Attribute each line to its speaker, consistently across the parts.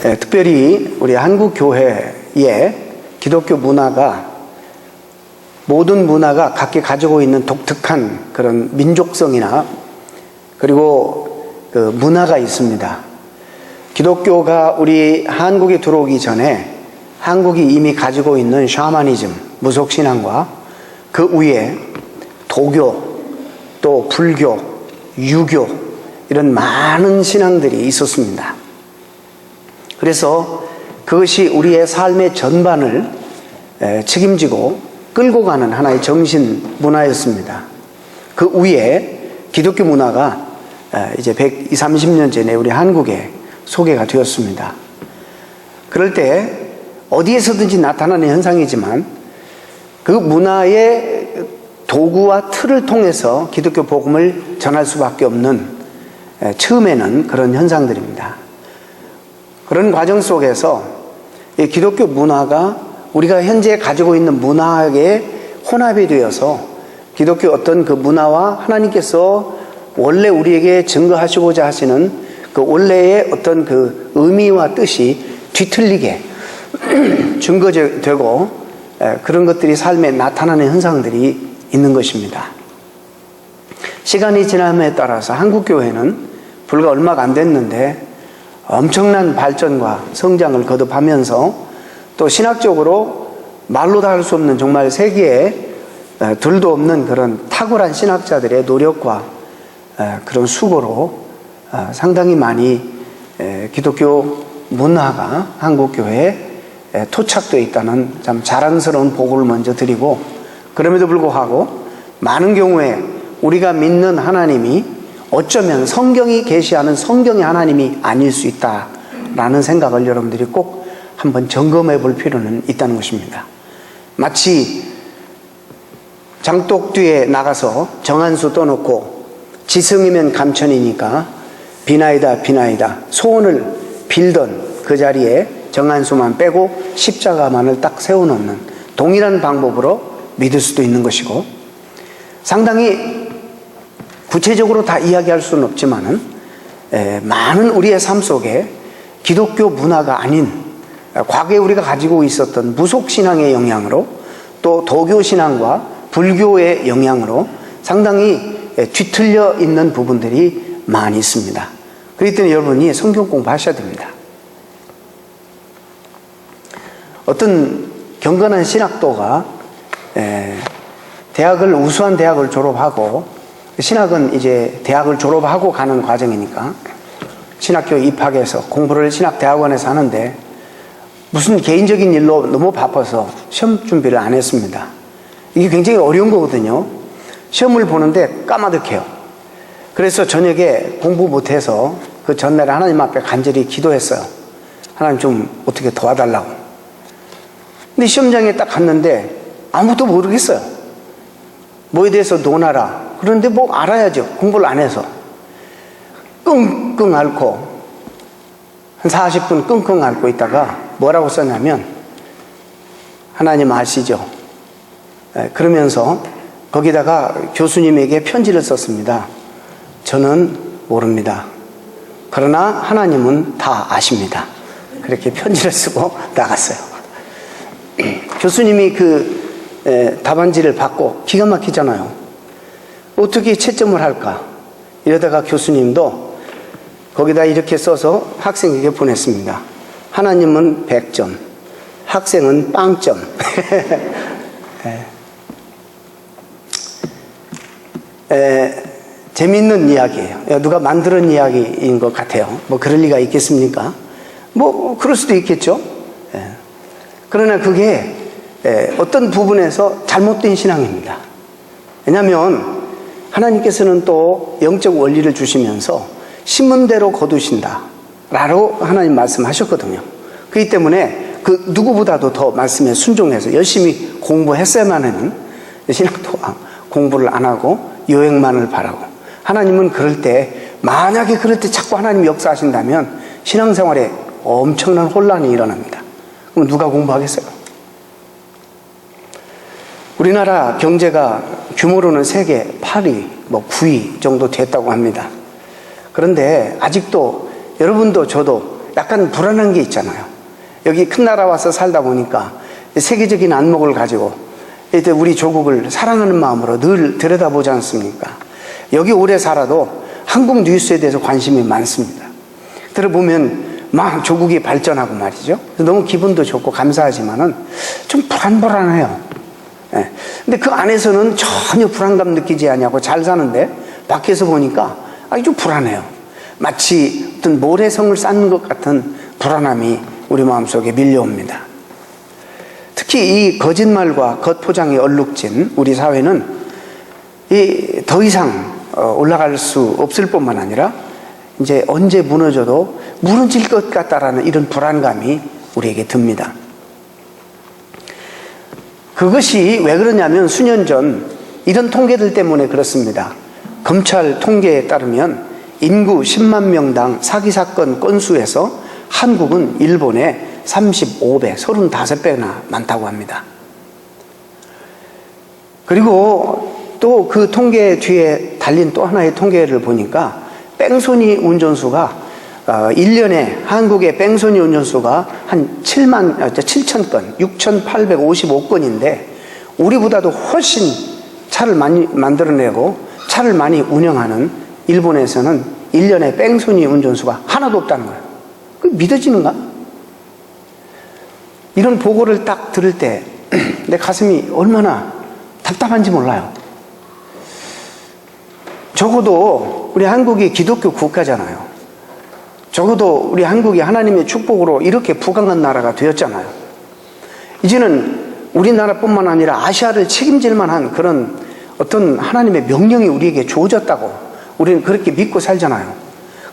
Speaker 1: 특별히 우리 한국 교회의 기독교 문화가 모든 문화가 각기 가지고 있는 독특한 그런 민족성이나 그리고 그 문화가 있습니다. 기독교가 우리 한국에 들어오기 전에 한국이 이미 가지고 있는 샤머니즘, 무속신앙과 그 위에 도교, 또 불교, 유교 이런 많은 신앙들이 있었습니다. 그래서 그것이 우리의 삶의 전반을 책임지고 끌고 가는 하나의 정신 문화였습니다. 그 위에 기독교 문화가 이제 120, 30년 전에 우리 한국에 소개가 되었습니다. 그럴 때 어디에서든지 나타나는 현상이지만 그 문화의 도구와 틀을 통해서 기독교 복음을 전할 수밖에 없는 처음에는 그런 현상들입니다. 그런 과정 속에서 이 기독교 문화가 우리가 현재 가지고 있는 문화에 혼합이 되어서 기독교 어떤 그 문화와 하나님께서 원래 우리에게 증거하시고자 하시는 그 원래의 어떤 그 의미와 뜻이 뒤틀리게 증거되고 그런 것들이 삶에 나타나는 현상들이 있는 것입니다. 시간이 지남에 따라서 한국교회는 불과 얼마가 안 됐는데 엄청난 발전과 성장을 거듭하면서 또 신학적으로 말로 다 할 수 없는 정말 세계에 둘도 없는 그런 탁월한 신학자들의 노력과 그런 수고로 상당히 많이 기독교 문화가 한국교회에 토착되어 있다는 참 자랑스러운 보고를 먼저 드리고, 그럼에도 불구하고 많은 경우에 우리가 믿는 하나님이 어쩌면 성경이 계시하는 성경의 하나님이 아닐 수 있다라는 생각을 여러분들이 꼭 한번 점검해 볼 필요는 있다는 것입니다. 마치 장독 뒤에 나가서 정한수 떠놓고 지성이면 감천이니까 비나이다 비나이다 소원을 빌던 그 자리에 정한수만 빼고 십자가만을 딱 세워놓는 동일한 방법으로 믿을 수도 있는 것이고, 상당히 구체적으로 다 이야기할 수는 없지만은 많은 우리의 삶 속에 기독교 문화가 아닌 과거에 우리가 가지고 있었던 무속신앙의 영향으로 또 도교신앙과 불교의 영향으로 상당히 뒤틀려 있는 부분들이 많이 있습니다. 그렇기 때문에 여러분이 성경 공부하셔야 됩니다. 어떤 경건한 신학도가 대학을 우수한 대학을 졸업하고, 신학은 이제 대학을 졸업하고 가는 과정이니까 신학교 입학해서 공부를 신학대학원에서 하는데 무슨 개인적인 일로 너무 바빠서 시험 준비를 안 했습니다. 이게 굉장히 어려운 거거든요. 시험을 보는데 까마득해요. 그래서 저녁에 공부 못해서 그 전날에 하나님 앞에 간절히 기도했어요. 하나님 좀 어떻게 도와달라고. 근데 시험장에 딱 갔는데 아무것도 모르겠어요. 뭐에 대해서 논하라. 그런데 뭐 알아야죠. 공부를 안 해서. 끙끙 앓고 한 40분 끙끙 앓고 있다가 뭐라고 썼냐면, 하나님 아시죠? 그러면서 거기다가 교수님에게 편지를 썼습니다. 저는 모릅니다. 그러나 하나님은 다 아십니다. 그렇게 편지를 쓰고 나갔어요. 교수님이 그 답안지를 받고 기가 막히잖아요. 어떻게 채점을 할까? 이러다가 교수님도 거기다 이렇게 써서 학생에게 보냈습니다. 하나님은 100점, 학생은 빵점. 재미있는 이야기예요. 누가 만드는 이야기인 것 같아요. 뭐 그럴 리가 있겠습니까? 뭐 그럴 수도 있겠죠. 그러나 그게 어떤 부분에서 잘못된 신앙입니다. 왜냐하면 하나님께서는 또 영적 원리를 주시면서 심은 대로 거두신다 라고 하나님 말씀하셨거든요. 그렇기 때문에 그 누구보다도 더 말씀에 순종해서 열심히 공부했어야만 하는 신학도 공부를 안 하고 요행만을 바라고, 하나님은 그럴 때, 만약에 그럴 때 자꾸 하나님이 역사하신다면 신앙생활에 엄청난 혼란이 일어납니다. 그럼 누가 공부하겠어요? 우리나라 경제가 규모로는 세계 8위, 뭐 9위 정도 됐다고 합니다. 그런데 아직도 여러분도 저도 약간 불안한 게 있잖아요. 여기 큰 나라 와서 살다 보니까 세계적인 안목을 가지고 우리 조국을 사랑하는 마음으로 늘 들여다보지 않습니까? 여기 오래 살아도 한국 뉴스에 대해서 관심이 많습니다. 들어보면 막 조국이 발전하고 말이죠. 너무 기분도 좋고 감사하지만은 좀 불안해요. 예. 근데 그 안에서는 전혀 불안감 느끼지 않냐고 잘 사는데 밖에서 보니까 좀 불안해요. 마치 어떤 모래성을 쌓는 것 같은 불안함이 우리 마음속에 밀려옵니다. 특히 이 거짓말과 겉포장에 얼룩진 우리 사회는 더 이상 올라갈 수 없을 뿐만 아니라 이제 언제 무너져도 무너질 것 같다라는 이런 불안감이 우리에게 듭니다. 그것이 왜 그러냐면 수년 전 이런 통계들 때문에 그렇습니다. 검찰 통계에 따르면 인구 10만 명당 사기사건 건수에서 한국은 일본의 35배, 35배나 많다고 합니다. 그리고 또 그 통계 뒤에 달린 또 하나의 통계를 보니까 뺑소니 운전수가 1년에 한국의 뺑소니 운전수가 한 7,000건, 6,855건인데 우리보다도 훨씬 차를 많이 만들어내고 차를 많이 운영하는 일본에서는 1년에 뺑소니 운전수가 하나도 없다는 거예요. 그게 믿어지는가? 이런 보고를 딱 들을 때 내 가슴이 얼마나 답답한지 몰라요. 적어도 우리 한국이 기독교 국가잖아요. 적어도 우리 한국이 하나님의 축복으로 이렇게 부강한 나라가 되었잖아요. 이제는 우리나라뿐만 아니라 아시아를 책임질 만한 그런 어떤 하나님의 명령이 우리에게 주어졌다고 우리는 그렇게 믿고 살잖아요.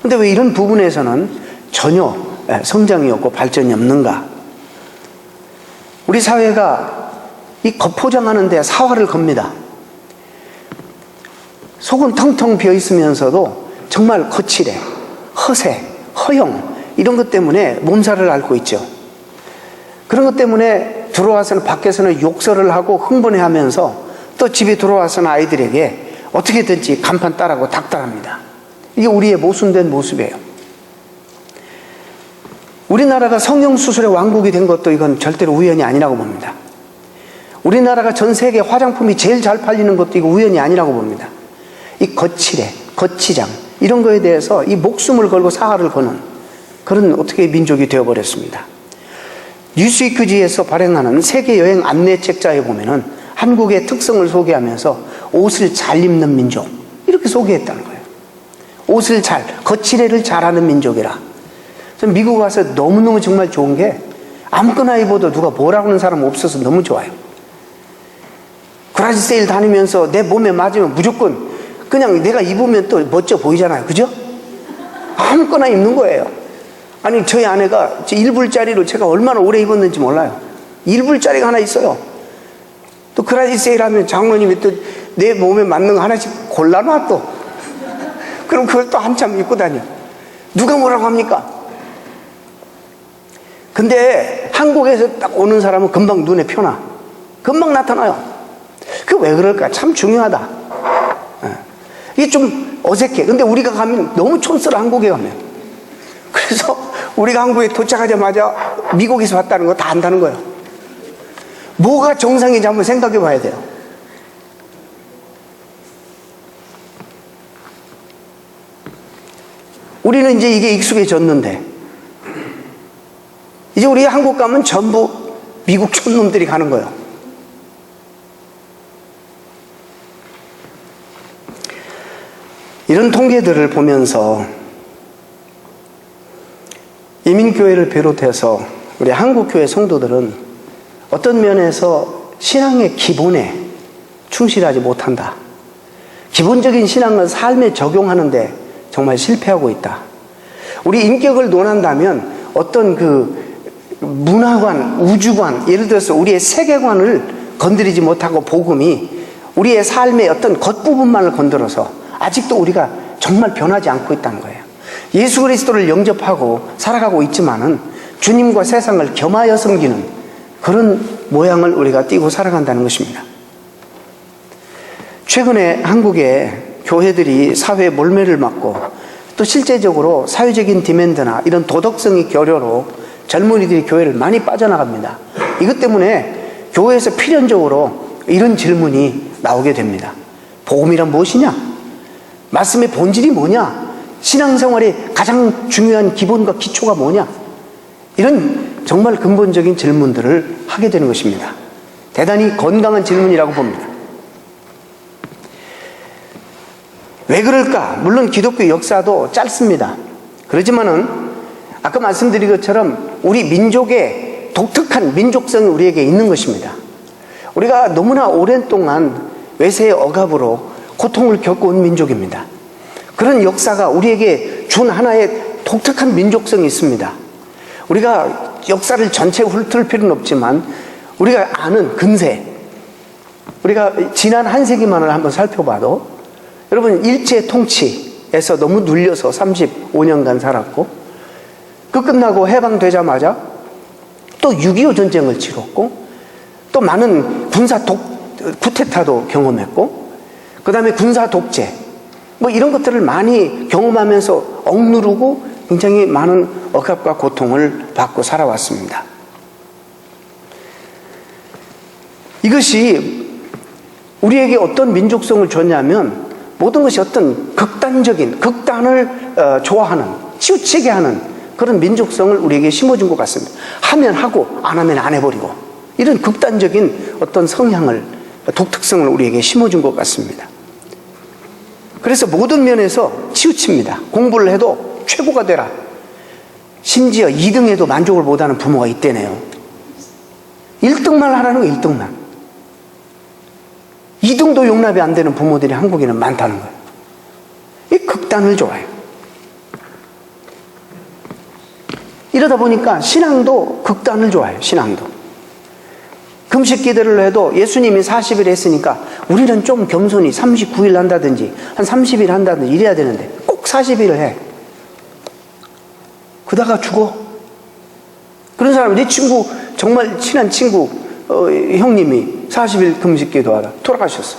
Speaker 1: 근데 왜 이런 부분에서는 전혀 성장이 없고 발전이 없는가? 우리 사회가 이 겉포장하는 데 사활을 겁니다. 속은 텅텅 비어 있으면서도 정말 거칠해, 허세, 허영 이런 것 때문에 몸살을 앓고 있죠. 그런 것 때문에 들어와서는 밖에서는 욕설을 하고 흥분해하면서 또 집에 들어와서는 아이들에게 어떻게든지 간판 따라고 닥달합니다. 이게 우리의 모순된 모습이에요. 우리나라가 성형수술의 왕국이 된 것도 이건 절대로 우연이 아니라고 봅니다. 우리나라가 전 세계 화장품이 제일 잘 팔리는 것도 이거 우연이 아니라고 봅니다. 이 거칠해, 거치장 이런 거에 대해서 이 목숨을 걸고 사활을 거는 그런 어떻게 민족이 되어버렸습니다. 뉴스위크지에서 발행하는 세계 여행 안내책자에 보면은 한국의 특성을 소개하면서 옷을 잘 입는 민족 이렇게 소개했다는 거예요. 옷을 거칠애를 잘하는 민족이라. 전 미국 와서 너무너무 정말 좋은 게 아무거나 입어도 누가 뭐라고 하는 사람 없어서 너무 좋아요. 그라지 세일 다니면서 내 몸에 맞으면 무조건 그냥 내가 입으면 또 멋져 보이잖아요. 그죠? 아무거나 입는 거예요. 아니 저희 아내가 1불짜리로 제가 얼마나 오래 입었는지 몰라요. 1불짜리가 하나 있어요. 또 그라지 세일하면 장모님이 또 내 몸에 맞는 거 하나씩 골라놔 또. 그럼 그걸 또 한참 입고 다녀. 누가 뭐라고 합니까? 근데 한국에서 딱 오는 사람은 금방 눈에 펴나. 금방 나타나요. 그게 왜 그럴까? 참 중요하다. 이게 좀 어색해. 근데 우리가 가면 너무 촌스러워, 한국에 가면. 그래서 우리가 한국에 도착하자마자 미국에서 왔다는 거 다 안다는 거예요. 뭐가 정상인지 한번 생각해 봐야 돼요. 우리는 이제 이게 익숙해졌는데 이제 우리 한국 가면 전부 미국 촌놈들이 가는 거예요. 이런 통계들을 보면서 이민교회를 비롯해서 우리 한국교회 성도들은 어떤 면에서 신앙의 기본에 충실하지 못한다. 기본적인 신앙을 삶에 적용하는데 정말 실패하고 있다. 우리 인격을 논한다면 어떤 그 문화관, 우주관, 예를 들어서 우리의 세계관을 건드리지 못하고 복음이 우리의 삶의 어떤 겉부분만을 건드려서 아직도 우리가 정말 변하지 않고 있다는 거예요. 예수 그리스도를 영접하고 살아가고 있지만은 주님과 세상을 겸하여 섬기는 그런 모양을 우리가 띠고 살아간다는 것입니다. 최근에 한국의 교회들이 사회의 몰매를 맞고 또 실제적으로 사회적인 디맨드나 이런 도덕성의 결여로 젊은이들이 교회를 많이 빠져나갑니다. 이것 때문에 교회에서 필연적으로 이런 질문이 나오게 됩니다. 복음이란 무엇이냐? 말씀의 본질이 뭐냐? 신앙생활의 가장 중요한 기본과 기초가 뭐냐? 이런 정말 근본적인 질문들을 하게 되는 것입니다. 대단히 건강한 질문이라고 봅니다. 왜 그럴까? 물론 기독교 역사도 짧습니다. 그렇지만은 아까 말씀드린 것처럼 우리 민족의 독특한 민족성이 우리에게 있는 것입니다. 우리가 너무나 오랜 동안 외세의 억압으로 고통을 겪어온 민족입니다. 그런 역사가 우리에게 준 하나의 독특한 민족성이 있습니다. 우리가 역사를 전체 훑을 필요는 없지만 우리가 아는 근세, 우리가 지난 한 세기만을 한번 살펴봐도 여러분 일제 통치에서 너무 눌려서 35년간 살았고 그 끝나고 해방되자마자 또 6.25 전쟁을 치렀고 또 많은 쿠데타도 경험했고 그 다음에 군사 독재 뭐 이런 것들을 많이 경험하면서 억누르고 굉장히 많은 억압과 고통을 받고 살아왔습니다. 이것이 우리에게 어떤 민족성을 줬냐면 모든 것이 어떤 극단을 좋아하는, 치우치게 하는 그런 민족성을 우리에게 심어준 것 같습니다. 하면 하고 안 하면 안 해버리고 이런 극단적인 어떤 성향을, 독특성을 우리에게 심어준 것 같습니다. 그래서 모든 면에서 치우칩니다. 공부를 해도 최고가 되라. 심지어 2등에도 만족을 못하는 부모가 있대네요. 1등만 하라는 거 1등만. 2등도 용납이 안 되는 부모들이 한국에는 많다는 거예요. 이 극단을 좋아해요. 이러다 보니까 신앙도 극단을 좋아해요. 신앙도. 금식 기도를 해도 예수님이 40일 했으니까 우리는 좀 겸손히 39일 한다든지 한 30일 한다든지 이래야 되는데 꼭 40일을 해. 그러다가 죽어. 그런 사람, 내 친구, 정말 친한 친구 형님이 40일 금식 기도하다 돌아가셨어.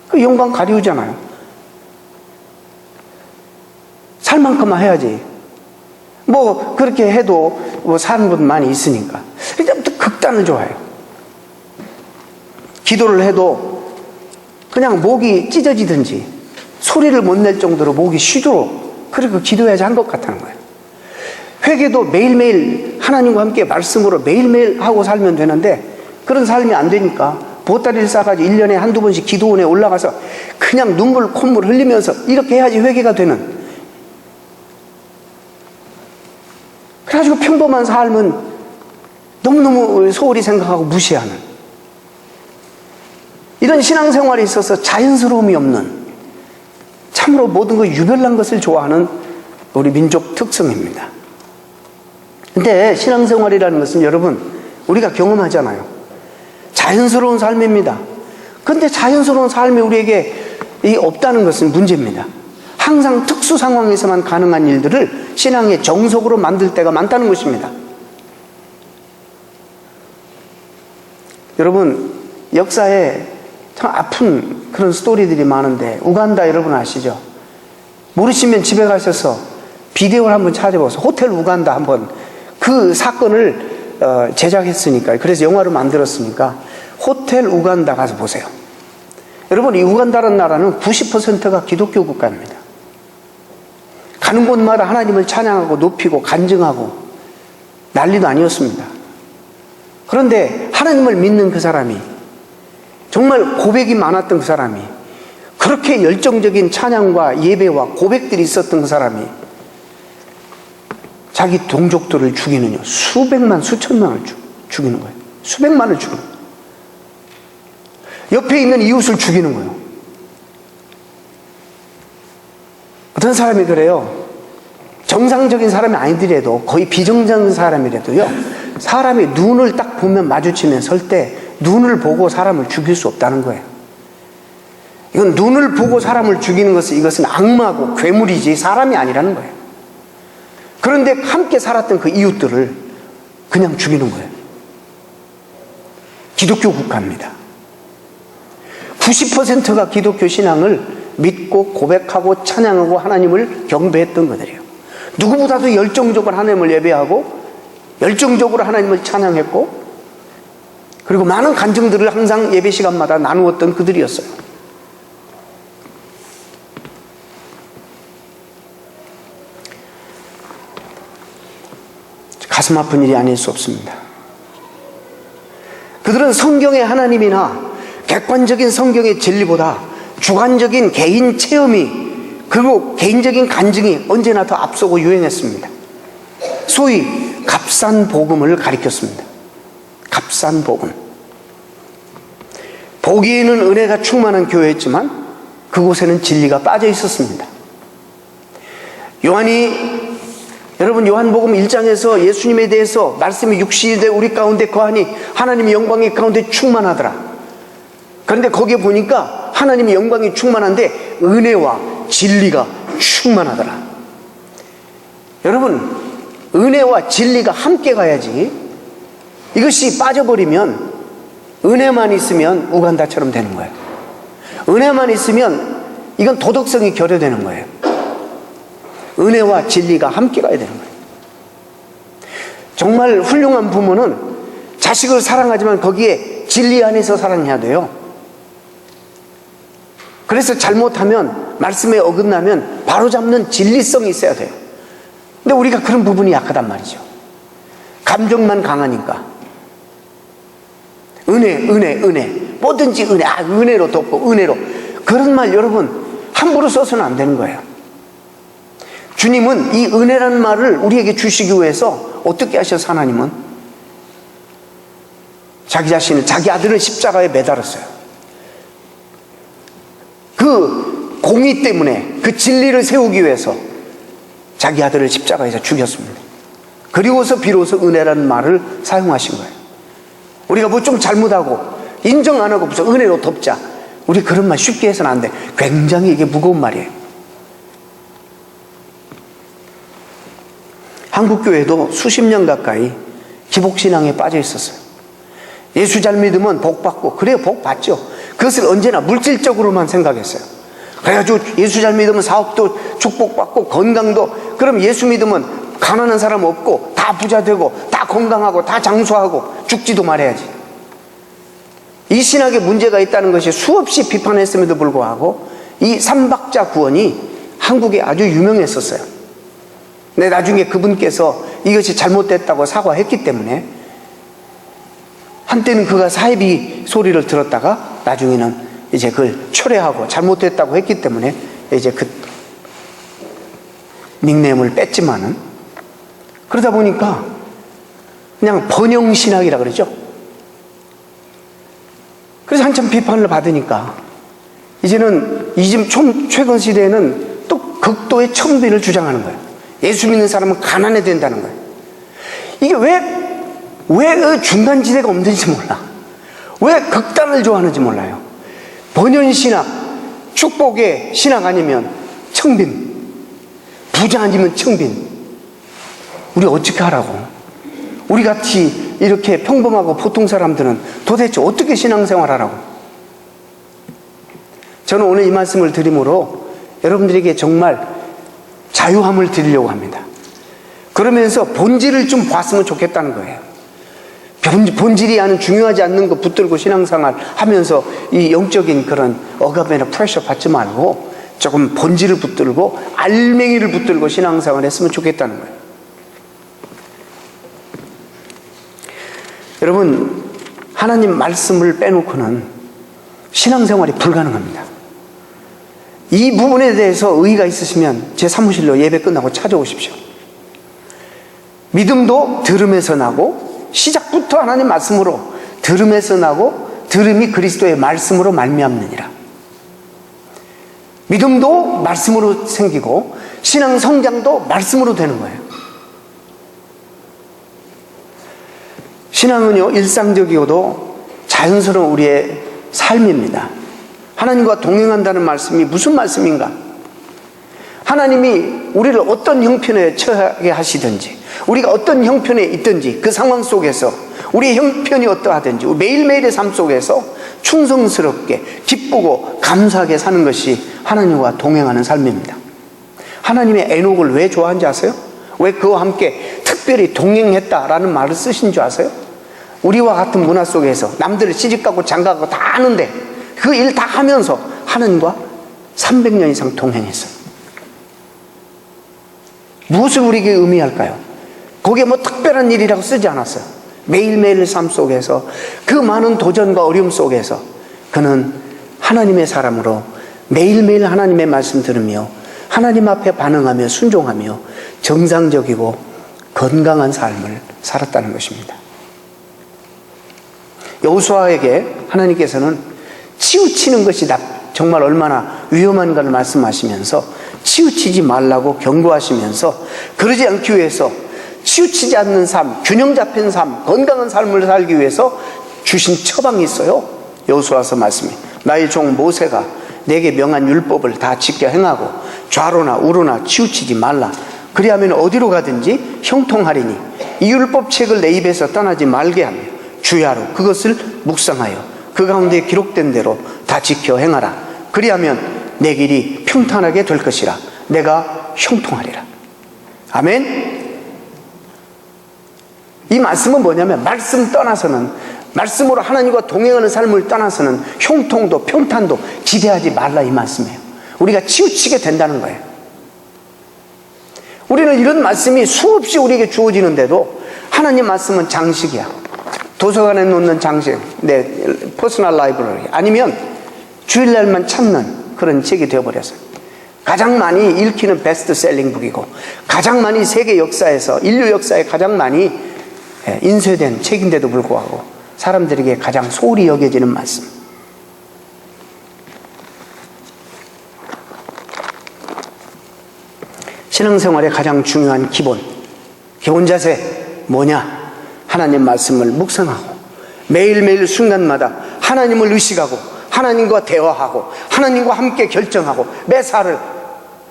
Speaker 1: 그 영광 가리우잖아요. 살 만큼만 해야지. 뭐 그렇게 해도 뭐 사는 분 많이 있으니까. 이제부터 극단을 좋아해요. 기도를 해도 그냥 목이 찢어지든지 소리를 못 낼 정도로 목이 쉬도록 그렇게 기도해야지 한 것 같다는 거예요. 회개도 매일매일 하나님과 함께 말씀으로 매일매일 하고 살면 되는데 그런 삶이 안 되니까 보따리를 싸가지고 1년에 한두 번씩 기도원에 올라가서 그냥 눈물 콧물 흘리면서 이렇게 해야지 회개가 되는, 그래가지고 평범한 삶은 너무너무 소홀히 생각하고 무시하는 이런 신앙생활에 있어서 자연스러움이 없는, 참으로 모든 것 유별난 것을 좋아하는 우리 민족 특성입니다. 근데 신앙생활이라는 것은 여러분 우리가 경험하잖아요. 자연스러운 삶입니다. 그런데 자연스러운 삶이 우리에게 없다는 것은 문제입니다. 항상 특수 상황에서만 가능한 일들을 신앙의 정석으로 만들 때가 많다는 것입니다. 여러분 역사에 참 아픈 그런 스토리들이 많은데 우간다 여러분 아시죠? 모르시면 집에 가셔서 비디오를 한번 찾아보세요. 호텔 우간다 한번, 그 사건을 제작했으니까, 그래서 영화로 만들었으니까 호텔 우간다 가서 보세요. 여러분 이 우간다라는 나라는 90%가 기독교 국가입니다. 가는 곳마다 하나님을 찬양하고 높이고 간증하고 난리도 아니었습니다. 그런데 하나님을 믿는 그 사람이, 정말 고백이 많았던 그 사람이, 그렇게 열정적인 찬양과 예배와 고백들이 있었던 그 사람이 자기 동족들을 죽이는요, 수백만 수천만을 죽이는 거예요. 수백만을 죽이는 거예요. 옆에 있는 이웃을 죽이는 거예요. 어떤 사람이 그래요. 정상적인 사람이 아니더라도, 거의 비정상적인 사람이라도요, 사람이 눈을 딱 보면 마주치면 설 때 눈을 보고 사람을 죽일 수 없다는 거예요. 이건 눈을 보고 사람을 죽이는 것은, 이것은 악마고 괴물이지 사람이 아니라는 거예요. 그런데 함께 살았던 그 이웃들을 그냥 죽이는 거예요. 기독교 국가입니다. 90%가 기독교 신앙을 믿고 고백하고 찬양하고 하나님을 경배했던 것들이에요. 누구보다도 열정적으로 하나님을 예배하고 열정적으로 하나님을 찬양했고, 그리고 많은 간증들을 항상 예배 시간마다 나누었던 그들이었어요. 가슴 아픈 일이 아닐 수 없습니다. 그들은 성경의 하나님이나 객관적인 성경의 진리보다 주관적인 개인 체험이, 그리고 개인적인 간증이 언제나 더 앞서고 유행했습니다. 소위 값싼 복음을 가리켰습니다. 값싼 복음. 보기에는 은혜가 충만한 교회였지만 그곳에는 진리가 빠져 있었습니다. 여러분 요한복음 1장에서 예수님에 대해서 말씀이 육신이 돼 우리 가운데 거하니 하나님의 영광이 가운데 충만하더라. 그런데 거기에 보니까 하나님의 영광이 충만한데 은혜와 진리가 충만하더라. 여러분, 은혜와 진리가 함께 가야지, 이것이 빠져버리면 은혜만 있으면 우간다처럼 되는 거예요. 은혜만 있으면 이건 도덕성이 결여되는 거예요. 은혜와 진리가 함께 가야 되는 거예요. 정말 훌륭한 부모는 자식을 사랑하지만 거기에 진리 안에서 사랑해야 돼요. 그래서 잘못하면, 말씀에 어긋나면 바로잡는 진리성이 있어야 돼요. 근데 우리가 그런 부분이 약하단 말이죠. 감정만 강하니까. 은혜, 뭐든지 은혜, 은혜로 돕고 은혜로. 그런 말 여러분 함부로 써서는 안 되는 거예요. 주님은 이 은혜라는 말을 우리에게 주시기 위해서 어떻게 하셔서 하나님은 자기 자신을, 자기 아들을 십자가에 매달았어요. 그 공의 때문에, 그 진리를 세우기 위해서 자기 아들을 십자가에서 죽였습니다. 그리고서 비로소 은혜라는 말을 사용하신 거예요. 우리가 뭐 좀 잘못하고 인정 안 하고 무슨 은혜로 덮자, 우리 그런 말 쉽게 해서는 안 돼. 굉장히 이게 무거운 말이에요. 한국교회도 수십 년 가까이 기복신앙에 빠져 있었어요. 예수 잘 믿으면 복 받고, 그래요, 복 받죠. 그것을 언제나 물질적으로만 생각했어요. 그래가지고 예수 잘 믿으면 사업도 축복받고 건강도, 그럼 예수 믿으면 가난한 사람 없고 다 부자 되고 다 건강하고 다 장수하고 죽지도 말아야지. 이 신학에 문제가 있다는 것이 수없이 비판했음에도 불구하고 이 삼박자 구원이 한국에 아주 유명했었어요. 근데 나중에 그분께서 이것이 잘못됐다고 사과했기 때문에, 한때는 그가 사이비 소리를 들었다가 나중에는 이제 그걸 철회하고 잘못됐다고 했기 때문에 이제 그 닉네임을 뺐지만은, 그러다 보니까 그냥 번영신학이라 그러죠. 그래서 한참 비판을 받으니까 이제는 최근 시대에는 또 극도의 청비를 주장하는 거예요. 예수 믿는 사람은 가난해야 된다는 거예요. 이게 왜 중간지대가 없는지 몰라. 왜 극단을 좋아하는지 몰라요. 번연신학, 축복의 신학 아니면 청빈, 부자 아니면 청빈. 우리 어떻게 하라고? 우리 같이 이렇게 평범하고 보통 사람들은 도대체 어떻게 신앙생활 하라고? 저는 오늘 이 말씀을 드림으로 여러분들에게 정말 자유함을 드리려고 합니다. 그러면서 본질을 좀 봤으면 좋겠다는 거예요. 본질이 아는 중요하지 않는 거 붙들고 신앙생활 하면서 이 영적인 그런 억압이나 프레셔 받지 말고 조금 본질을 붙들고 알맹이를 붙들고 신앙생활 했으면 좋겠다는 거예요. 여러분, 하나님 말씀을 빼놓고는 신앙생활이 불가능합니다. 이 부분에 대해서 의의가 있으시면 제 사무실로 예배 끝나고 찾아오십시오. 믿음도 들음에서 나고, 시작부터 하나님 말씀으로 들음에서 나고, 들음이 그리스도의 말씀으로 말미암느니라. 믿음도 말씀으로 생기고 신앙 성장도 말씀으로 되는 거예요. 신앙은요, 일상적이고도 자연스러운 우리의 삶입니다. 하나님과 동행한다는 말씀이 무슨 말씀인가? 하나님이 우리를 어떤 형편에 처하게 하시든지, 우리가 어떤 형편에 있든지 그 상황 속에서 우리의 형편이 어떠하든지 매일매일의 삶 속에서 충성스럽게 기쁘고 감사하게 사는 것이 하나님과 동행하는 삶입니다. 하나님의 에녹을 왜 좋아하는지 아세요? 왜 그와 함께 특별히 동행했다라는 말을 쓰신 줄 아세요? 우리와 같은 문화 속에서 남들을 시집가고 장가가고 다 하는데 그 일 다 하면서 하나님과 300년 이상 동행했어요. 무엇을 우리에게 의미할까요? 거기에 뭐 특별한 일이라고 쓰지 않았어요. 매일매일 삶 속에서 그 많은 도전과 어려움 속에서 그는 하나님의 사람으로 매일매일 하나님의 말씀 들으며 하나님 앞에 반응하며 순종하며 정상적이고 건강한 삶을 살았다는 것입니다. 여호수아에게 하나님께서는 치우치는 것이 정말 얼마나 위험한가를 말씀하시면서 치우치지 말라고 경고하시면서 그러지 않기 위해서 치우치지 않는 삶, 균형 잡힌 삶, 건강한 삶을 살기 위해서 주신 처방이 있어요. 여호수아서 말씀이 나의 종 모세가 내게 명한 율법을 다 지켜 행하고 좌로나 우로나 치우치지 말라. 그리하면 어디로 가든지 형통하리니 이 율법책을 내 입에서 떠나지 말게 하며 주야로 그것을 묵상하여 그 가운데 기록된 대로 다 지켜 행하라. 그리하면 내 길이 평탄하게 될 것이라. 내가 형통하리라. 아멘. 이 말씀은 뭐냐면 말씀 떠나서는, 말씀으로 하나님과 동행하는 삶을 떠나서는 형통도 평탄도 기대하지 말라 이 말씀이에요. 우리가 치우치게 된다는 거예요. 우리는 이런 말씀이 수없이 우리에게 주어지는데도 하나님 말씀은 장식이야. 도서관에 놓는 장식, 내 퍼스널 라이브러리, 아니면 주일날만 찾는 그런 책이 되어버렸어요. 가장 많이 읽히는 베스트셀링 북이고 가장 많이 세계 역사에서, 인류 역사에 가장 많이 인쇄된 책인데도 불구하고 사람들에게 가장 소홀히 여겨지는 말씀. 신앙생활의 가장 중요한 기본 자세 뭐냐? 하나님 말씀을 묵상하고 매일매일 순간마다 하나님을 의식하고 하나님과 대화하고 하나님과 함께 결정하고 매사를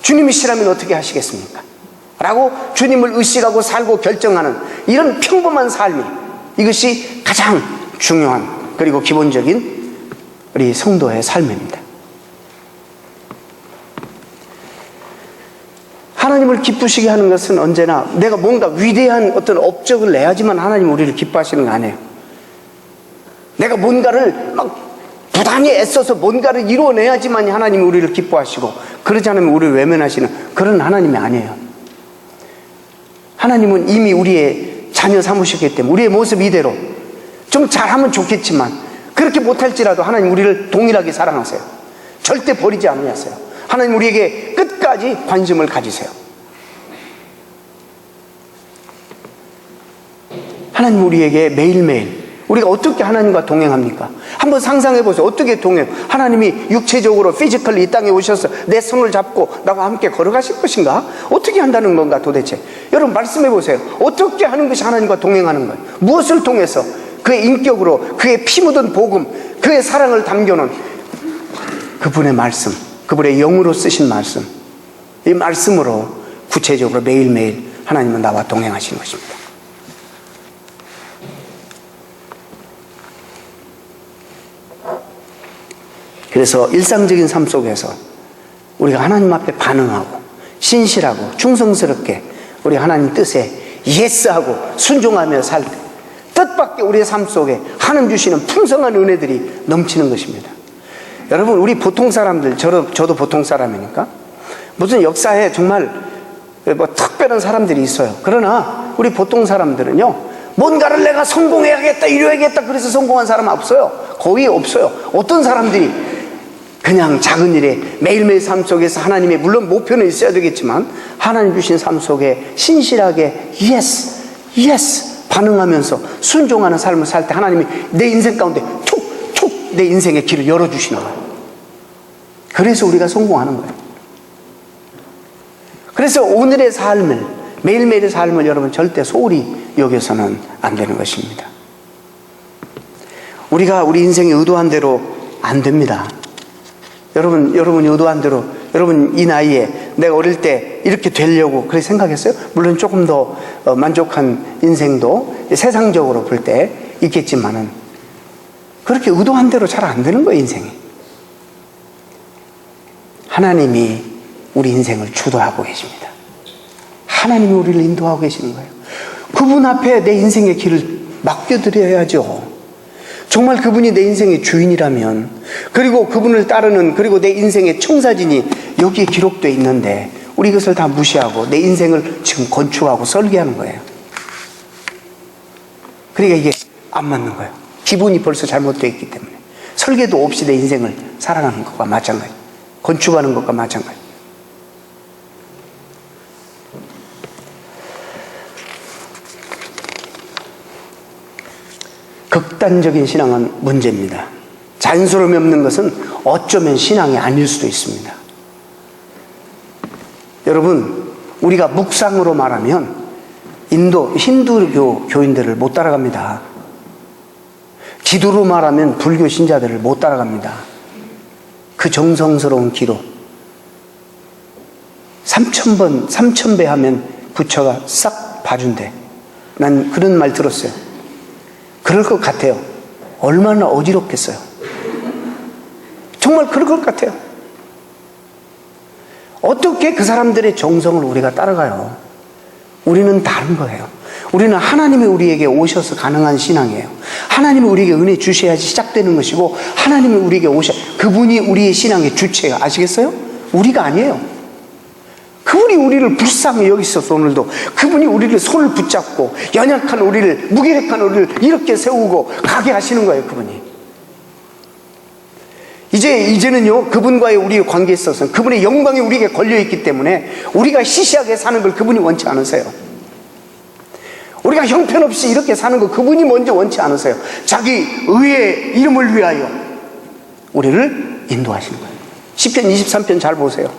Speaker 1: 주님이시라면 어떻게 하시겠습니까? 라고 주님을 의식하고 살고 결정하는 이런 평범한 삶이, 이것이 가장 중요한 그리고 기본적인 우리 성도의 삶입니다. 하나님을 기쁘시게 하는 것은 언제나 내가 뭔가 위대한 어떤 업적을 내야지만 하나님 우리를 기뻐하시는 거 아니에요. 내가 뭔가를 막 부단히 애써서 뭔가를 이루어내야지만 하나님이 우리를 기뻐하시고, 그러지 않으면 우리를 외면하시는 그런 하나님이 아니에요. 하나님은 이미 우리의 자녀 삼으셨기 때문에 우리의 모습 이대로 좀 잘하면 좋겠지만 그렇게 못할지라도 하나님 우리를 동일하게 사랑하세요. 절대 버리지 않으셨어요. 하나님 우리에게 끝까지 관심을 가지세요. 하나님 우리에게 매일매일 우리가 어떻게 하나님과 동행합니까? 한번 상상해 보세요. 어떻게 동행? 하나님이 육체적으로 피지컬리 이 땅에 오셔서 내 손을 잡고 나와 함께 걸어가실 것인가? 어떻게 한다는 건가 도대체? 여러분 말씀해 보세요. 어떻게 하는 것이 하나님과 동행하는 거예요? 무엇을 통해서? 그의 인격으로, 그의 피 묻은 복음, 그의 사랑을 담겨놓은 그분의 말씀, 그분의 영으로 쓰신 말씀, 이 말씀으로 구체적으로 매일매일 하나님은 나와 동행하시는 것입니다. 그래서 일상적인 삶 속에서 우리가 하나님 앞에 반응하고 신실하고 충성스럽게 우리 하나님 뜻에 예스하고 순종하며 살 때 뜻밖의 우리의 삶 속에 하나님 주시는 풍성한 은혜들이 넘치는 것입니다. 여러분 우리 보통 사람들, 저도 보통 사람이니까 무슨 역사에 정말 뭐 특별한 사람들이 있어요. 그러나 우리 보통 사람들은요, 뭔가를 내가 성공해야겠다, 이루어야겠다 그래서 성공한 사람은 없어요. 거의 없어요. 어떤 사람들이 그냥 작은 일에 매일매일 삶 속에서 하나님의, 물론 목표는 있어야 되겠지만 하나님 주신 삶 속에 신실하게 예스 반응하면서 순종하는 삶을 살 때 하나님이 내 인생 가운데 툭툭 내 인생의 길을 열어주시는 거예요. 그래서 우리가 성공하는 거예요. 그래서 오늘의 삶을, 매일매일의 삶을 여러분 절대 소홀히 여겨서는 안 되는 것입니다. 우리가 우리 인생이 의도한 대로 안 됩니다. 여러분이 의도한 대로, 여러분 이 나이에 내가 어릴 때 이렇게 되려고 그렇게 생각했어요? 물론 조금 더 만족한 인생도 세상적으로 볼 때 있겠지만은 그렇게 의도한 대로 잘 안 되는 거예요, 인생이. 하나님이 우리 인생을 주도하고 계십니다. 하나님이 우리를 인도하고 계시는 거예요. 그분 앞에 내 인생의 길을 맡겨드려야죠. 정말 그분이 내 인생의 주인이라면, 그리고 그분을 따르는, 그리고 내 인생의 청사진이 여기에 기록되어 있는데 우리 그것을 다 무시하고 내 인생을 지금 건축하고 설계하는 거예요. 그러니까 이게 안 맞는 거예요. 기본이 벌써 잘못되어 있기 때문에. 설계도 없이 내 인생을 살아가는 것과 마찬가지, 건축하는 것과 마찬가지. 극단적인 신앙은 문제입니다. 잔소름이 없는 것은 어쩌면 신앙이 아닐 수도 있습니다. 여러분, 우리가 묵상으로 말하면 힌두교 교인들을 못 따라갑니다. 기도로 말하면 불교 신자들을 못 따라갑니다. 그 정성스러운 기도. 3,000번, 3,000배 하면 부처가 싹 봐준대. 난 그런 말 들었어요. 그럴 것 같아요. 얼마나 어지럽겠어요. 정말 그럴 것 같아요. 어떻게 그 사람들의 정성을 우리가 따라가요? 우리는 다른 거예요. 우리는 하나님이 우리에게 오셔서 가능한 신앙이에요. 하나님이 우리에게 은혜 주셔야지 시작되는 것이고, 하나님이 우리에게 그분이 우리의 신앙의 주체예요. 아시겠어요? 우리가 아니에요. 그분이 우리를 불쌍히 여기셔서 오늘도 그분이 우리를 손을 붙잡고 연약한 우리를, 무기력한 우리를 이렇게 세우고 가게 하시는 거예요. 그분이. 이제는요, 그분과의 우리의 관계에 있어서는 그분의 영광이 우리에게 걸려있기 때문에 우리가 시시하게 사는 걸 그분이 원치 않으세요. 우리가 형편없이 이렇게 사는 거 그분이 먼저 원치 않으세요. 자기 의의 이름을 위하여 우리를 인도하시는 거예요. 시편 23편 잘 보세요.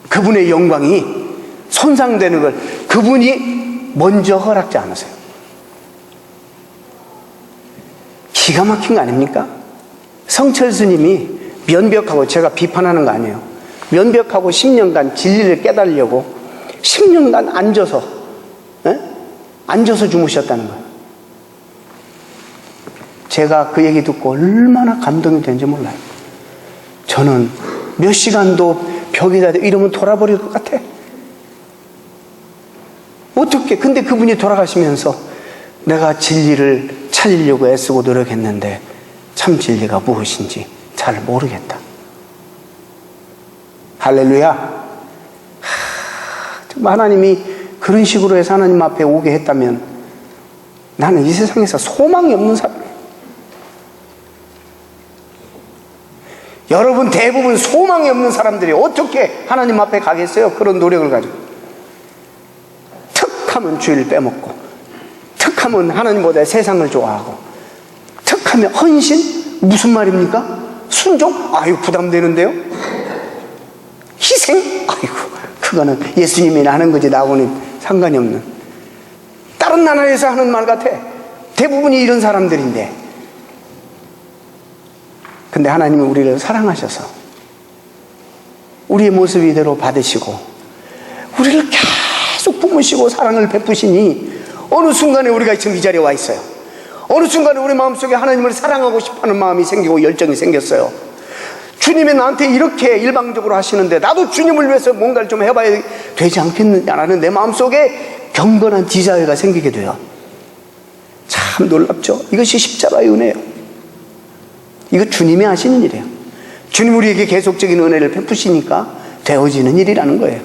Speaker 1: 그분의 영광이 손상되는 걸 그분이 먼저 허락지 않으세요. 기가 막힌 거 아닙니까? 성철 스님이 면벽하고, 제가 비판하는 거 아니에요. 면벽하고 10년간 진리를 깨달으려고 10년간 앉아서 주무셨다는 거예요. 제가 그 얘기 듣고 얼마나 감동이 된지 몰라요. 저는 몇 시간도 벽에다 이러면 돌아버릴 것 같아. 어떻게? 근데 그분이 돌아가시면서 내가 진리를 찾으려고 애쓰고 노력했는데 참 진리가 무엇인지 잘 모르겠다. 할렐루야. 하나님이 그런 식으로 해서 하나님 앞에 오게 했다면 나는 이 세상에서 소망이 없는 사람이에요. 여러분, 대부분 소망이 없는 사람들이 어떻게 하나님 앞에 가겠어요? 그런 노력을 가지고. 툭 하면 주의를 빼먹고, 툭 하면 하나님보다 세상을 좋아하고, 툭 하면 헌신? 무슨 말입니까? 순종? 아유, 부담되는데요? 희생? 아이고, 그거는 예수님이 하는 거지 나하고는 상관이 없는, 다른 나라에서 하는 말 같아. 대부분이 이런 사람들인데. 근데 하나님은 우리를 사랑하셔서 우리의 모습 이대로 받으시고 우리를 계속 품으시고 사랑을 베푸시니 어느 순간에 우리가 지금 이 자리에 와 있어요. 어느 순간에 우리 마음속에 하나님을 사랑하고 싶어하는 마음이 생기고 열정이 생겼어요. 주님이 나한테 이렇게 일방적으로 하시는데 나도 주님을 위해서 뭔가를 좀 해봐야 되지 않겠느냐라는 내 마음속에 경건한 디자이어가 생기게 돼요. 참 놀랍죠? 이것이 십자가의 은혜예요. 이거 주님이 하시는 일이에요. 주님 우리에게 계속적인 은혜를 베푸시니까 되어지는 일이라는 거예요.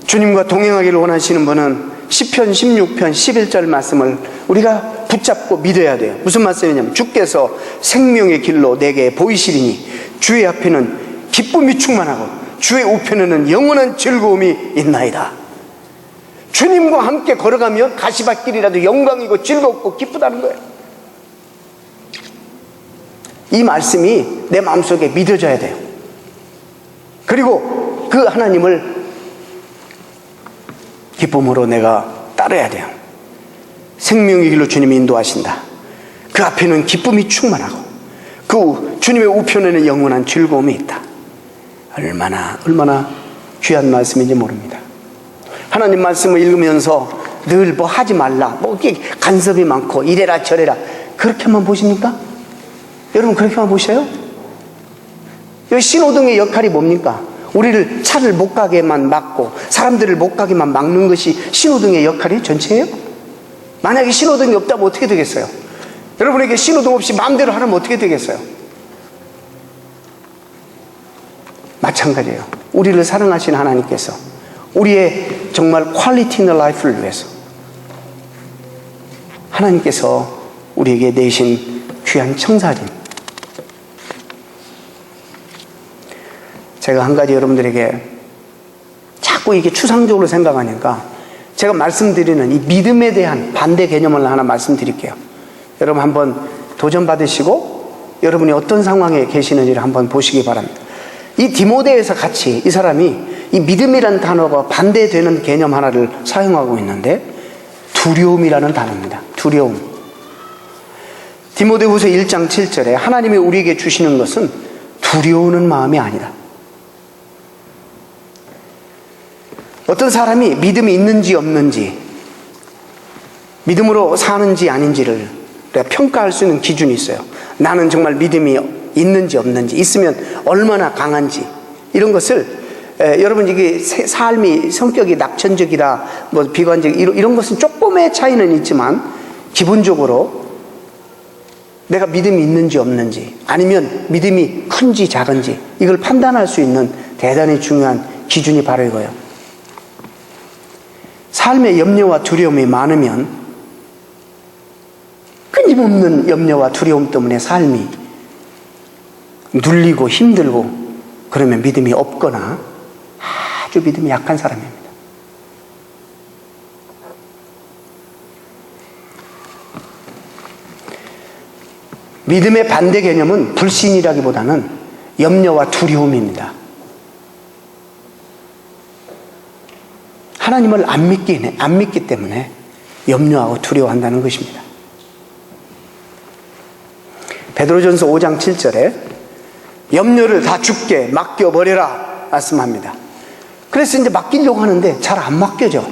Speaker 1: 주님과 동행하기를 원하시는 분은 시편 16편 11절 말씀을 우리가 붙잡고 믿어야 돼요. 무슨 말씀이냐면, 주께서 생명의 길로 내게 보이시리니 주의 앞에는 기쁨이 충만하고 주의 우편에는 영원한 즐거움이 있나이다. 주님과 함께 걸어가면 가시밭길이라도 영광이고 즐겁고 기쁘다는 거예요. 이 말씀이 내 마음속에 믿어져야 돼요. 그리고 그 하나님을 기쁨으로 내가 따라야 돼요. 생명의 길로 주님이 인도하신다. 그 앞에는 기쁨이 충만하고 그 주님의 우편에는 영원한 즐거움이 있다. 얼마나 귀한 말씀인지 모릅니다. 하나님 말씀을 읽으면서 늘 뭐 하지 말라, 뭐 이게 간섭이 많고 이래라 저래라, 그렇게만 보십니까? 여러분 그렇게만 보셔요? 이 신호등의 역할이 뭡니까? 우리를 차를 못 가게만 막고 사람들을 못 가게만 막는 것이 신호등의 역할이 전체예요? 만약에 신호등이 없다면 어떻게 되겠어요? 여러분에게 신호등 없이 마음대로 하면 어떻게 되겠어요? 마찬가지예요. 우리를 사랑하신 하나님께서 우리의 정말 퀄리티 인더 라이프를 위해서 하나님께서 우리에게 내신 귀한 청사진, 제가 한 가지 여러분들에게 자꾸 이게 추상적으로 생각하니까 제가 말씀드리는 이 믿음에 대한 반대 개념을 하나 말씀드릴게요. 여러분 한번 도전받으시고 여러분이 어떤 상황에 계시는지를 한번 보시기 바랍니다. 이 디모데에서 같이 이 사람이 이 믿음이라는 단어가 반대되는 개념 하나를 사용하고 있는데 두려움이라는 단어입니다. 두려움. 디모데후서 1장 7절에 하나님이 우리에게 주시는 것은 두려우는 마음이 아니다. 어떤 사람이 믿음이 있는지 없는지, 믿음으로 사는지 아닌지를 평가할 수 있는 기준이 있어요. 나는 정말 믿음이 있는지 없는지, 있으면 얼마나 강한지, 이런 것을 여러분 이게 삶이 성격이 낙천적이다, 뭐 비관적, 이런 것은 조금의 차이는 있지만 기본적으로 내가 믿음이 있는지 없는지, 아니면 믿음이 큰지 작은지, 이걸 판단할 수 있는 대단히 중요한 기준이 바로 이거예요. 삶의 염려와 두려움이 많으면 끊임없는 염려와 두려움 때문에 삶이 눌리고 힘들고, 그러면 믿음이 없거나 아주 믿음이 약한 사람입니다. 믿음의 반대 개념은 불신이라기보다는 염려와 두려움입니다. 하나님을 안 믿기 때문에 염려하고 두려워한다는 것입니다. 베드로전서 5장 7절에 염려를 다 주께 맡겨버려라 말씀합니다. 그래서 이제 맡기려고 하는데 잘 안 맡겨져.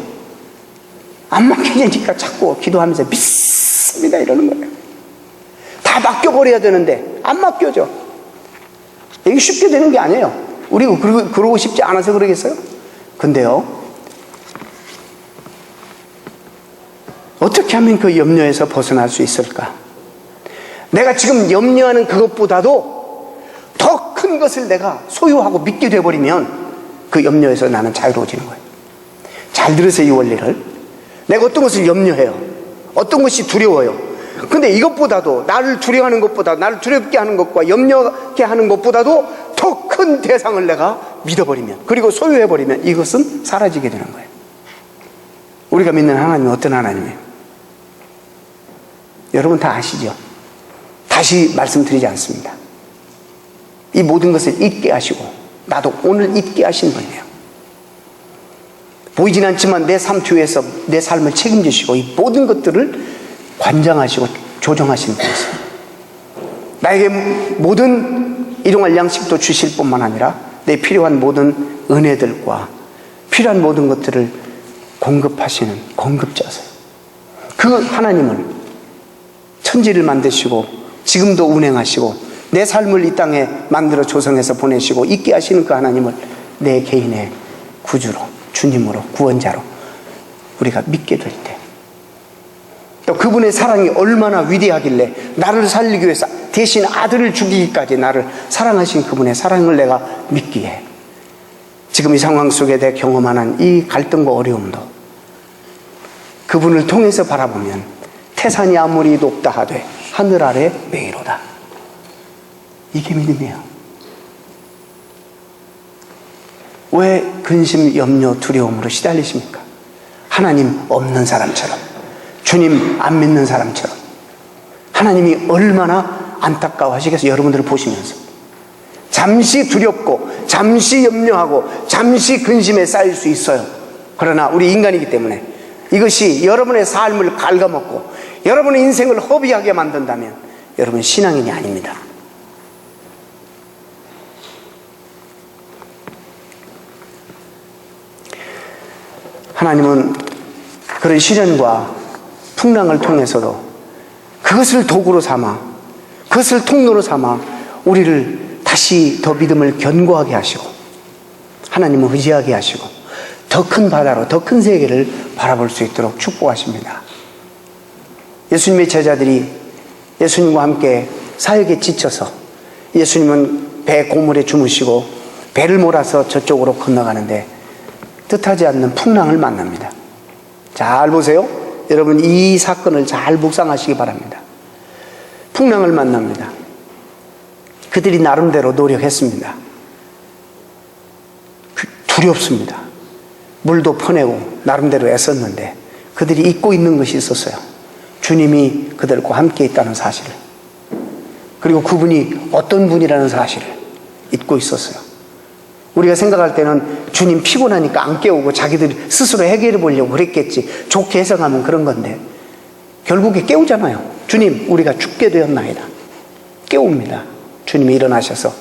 Speaker 1: 안 맡기니까 자꾸 기도하면서 믿습니다 이러는 거예요. 다 맡겨버려야 되는데 안 맡겨져. 이게 쉽게 되는 게 아니에요. 우리가 그러고 싶지 않아서 그러겠어요? 근데요, 어떻게 하면 그 염려에서 벗어날 수 있을까? 내가 지금 염려하는 그것보다도 더 큰 것을 내가 소유하고 믿게 되어버리면 그 염려에서 나는 자유로워지는 거예요. 잘 들으세요, 이 원리를. 내가 어떤 것을 염려해요. 어떤 것이 두려워요. 근데 이것보다도, 나를 두려워하는 것보다, 나를 두렵게 하는 것과 염려케 하는 것보다도 더 큰 대상을 내가 믿어버리면, 그리고 소유해버리면 이것은 사라지게 되는 거예요. 우리가 믿는 하나님은 어떤 하나님이에요? 여러분 다 아시죠? 다시 말씀드리지 않습니다. 이 모든 것을 잊게 하시고, 나도 오늘 잊게 하신 분이에요. 보이진 않지만 내 삶 뒤에서 내 삶을 책임지시고 이 모든 것들을 관장하시고 조정하시는 분이세요. 나에게 모든 일용할 양식도 주실 뿐만 아니라 내 필요한 모든 은혜들과 필요한 모든 것들을 공급하시는 공급자세요. 그 하나님을, 천지를 만드시고 지금도 운행하시고 내 삶을 이 땅에 만들어 조성해서 보내시고 있게 하시는 그 하나님을 내 개인의 구주로, 주님으로, 구원자로 우리가 믿게 될 때, 또 그분의 사랑이 얼마나 위대하길래 나를 살리기 위해서 대신 아들을 죽이기까지 나를 사랑하신 그분의 사랑을 내가 믿기에, 지금 이 상황 속에 내 경험하는 이 갈등과 어려움도 그분을 통해서 바라보면 태산이 아무리 높다 하되 하늘 아래 메이로다. 이게 믿음이에요. 왜 근심, 염려, 두려움으로 시달리십니까? 하나님 없는 사람처럼, 주님 안 믿는 사람처럼. 하나님이 얼마나 안타까워하시겠어요? 여러분들을 보시면서 잠시 두렵고 잠시 염려하고 잠시 근심에 쌓일 수 있어요. 그러나 우리 인간이기 때문에 이것이 여러분의 삶을 갉아먹고 여러분의 인생을 허비하게 만든다면 여러분 신앙인이 아닙니다. 하나님은 그런 시련과 풍랑을 통해서도 그것을 도구로 삼아, 그것을 통로로 삼아 우리를 다시 더 믿음을 견고하게 하시고 하나님을 의지하게 하시고 더 큰 바다로, 더 큰 세계를 바라볼 수 있도록 축복하십니다. 예수님의 제자들이 예수님과 함께 사역에 지쳐서 예수님은 배 고물에 주무시고 배를 몰아서 저쪽으로 건너가는데 뜻하지 않는 풍랑을 만납니다. 잘 보세요. 여러분, 이 사건을 잘 묵상하시기 바랍니다. 풍랑을 만납니다. 그들이 나름대로 노력했습니다. 두렵습니다. 물도 퍼내고 나름대로 애썼는데 그들이 잊고 있는 것이 있었어요. 주님이 그들과 함께 있다는 사실을, 그리고 그분이 어떤 분이라는 사실을 잊고 있었어요. 우리가 생각할 때는 주님 피곤하니까 안 깨우고 자기들이 스스로 해결해 보려고 그랬겠지, 좋게 해석하면 그런 건데 결국에 깨우잖아요. 주님, 우리가 죽게 되었나이다. 깨웁니다. 주님이 일어나셔서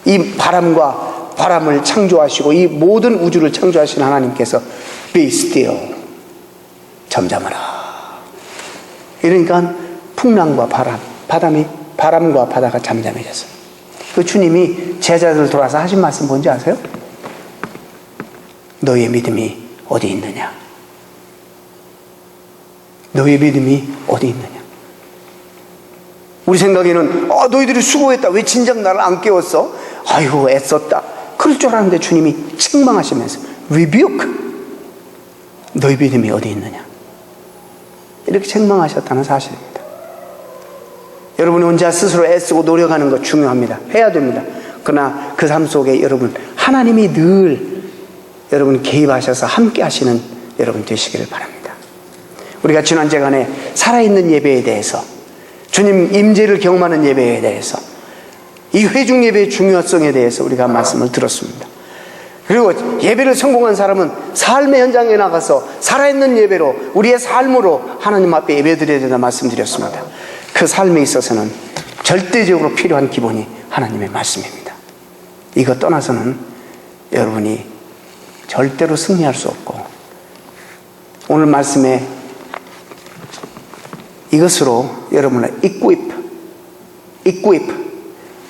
Speaker 1: 이 바람과 바람을 창조하시고 이 모든 우주를 창조하신 하나님께서 Be still, 잠잠하라. 이러니까 풍랑과 바람과 바다가 잠잠해졌어요. 그 주님이 제자들 돌아서 하신 말씀 뭔지 아세요? 너희의 믿음이 어디 있느냐? 너희의 믿음이 어디 있느냐? 우리 생각에는 너희들이 수고했다, 왜 진작 나를 안 깨웠어? 아이고 애썼다, 그럴 줄 알았는데 주님이 책망하시면서 rebuke, 너희 믿음이 어디 있느냐? 이렇게 책망하셨다는 사실입니다. 여러분이 혼자 스스로 애쓰고 노력하는 것 중요합니다. 해야 됩니다. 그러나 그 삶 속에 여러분, 하나님이 늘 여러분 개입하셔서 함께 하시는 여러분 되시기를 바랍니다. 우리가 지난주간에 살아있는 예배에 대해서, 주님 임재를 경험하는 예배에 대해서, 이 회중 예배의 중요성에 대해서 우리가 말씀을 들었습니다. 그리고 예배를 성공한 사람은 삶의 현장에 나가서 살아있는 예배로, 우리의 삶으로 하나님 앞에 예배드려야 된다 말씀드렸습니다. 그 삶에 있어서는 절대적으로 필요한 기본이 하나님의 말씀입니다. 이거 떠나서는 여러분이 절대로 승리할 수 없고, 오늘 말씀에 이것으로 여러분을 equip,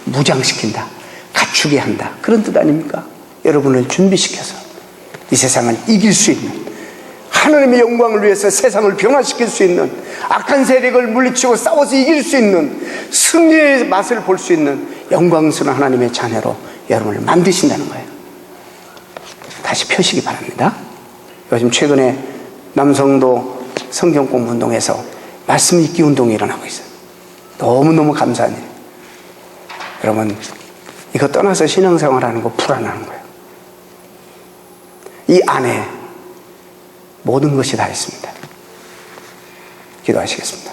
Speaker 1: 무장시킨다, 갖추게 한다, 그런 뜻 아닙니까? 여러분을 준비시켜서 이 세상을 이길 수 있는, 하나님의 영광을 위해서 세상을 변화시킬 수 있는, 악한 세력을 물리치고 싸워서 이길 수 있는, 승리의 맛을 볼 수 있는 영광스러운 하나님의 자녀로 여러분을 만드신다는 거예요. 다시 펴시기 바랍니다. 요즘 최근에 남성도 성경 공부 운동에서 말씀 읽기 운동이 일어나고 있어요. 너무너무 감사한 일. 여러분, 이거 떠나서 신앙생활하는 거 불안한 거예요. 이 안에 모든 것이 다 있습니다. 기도하시겠습니다.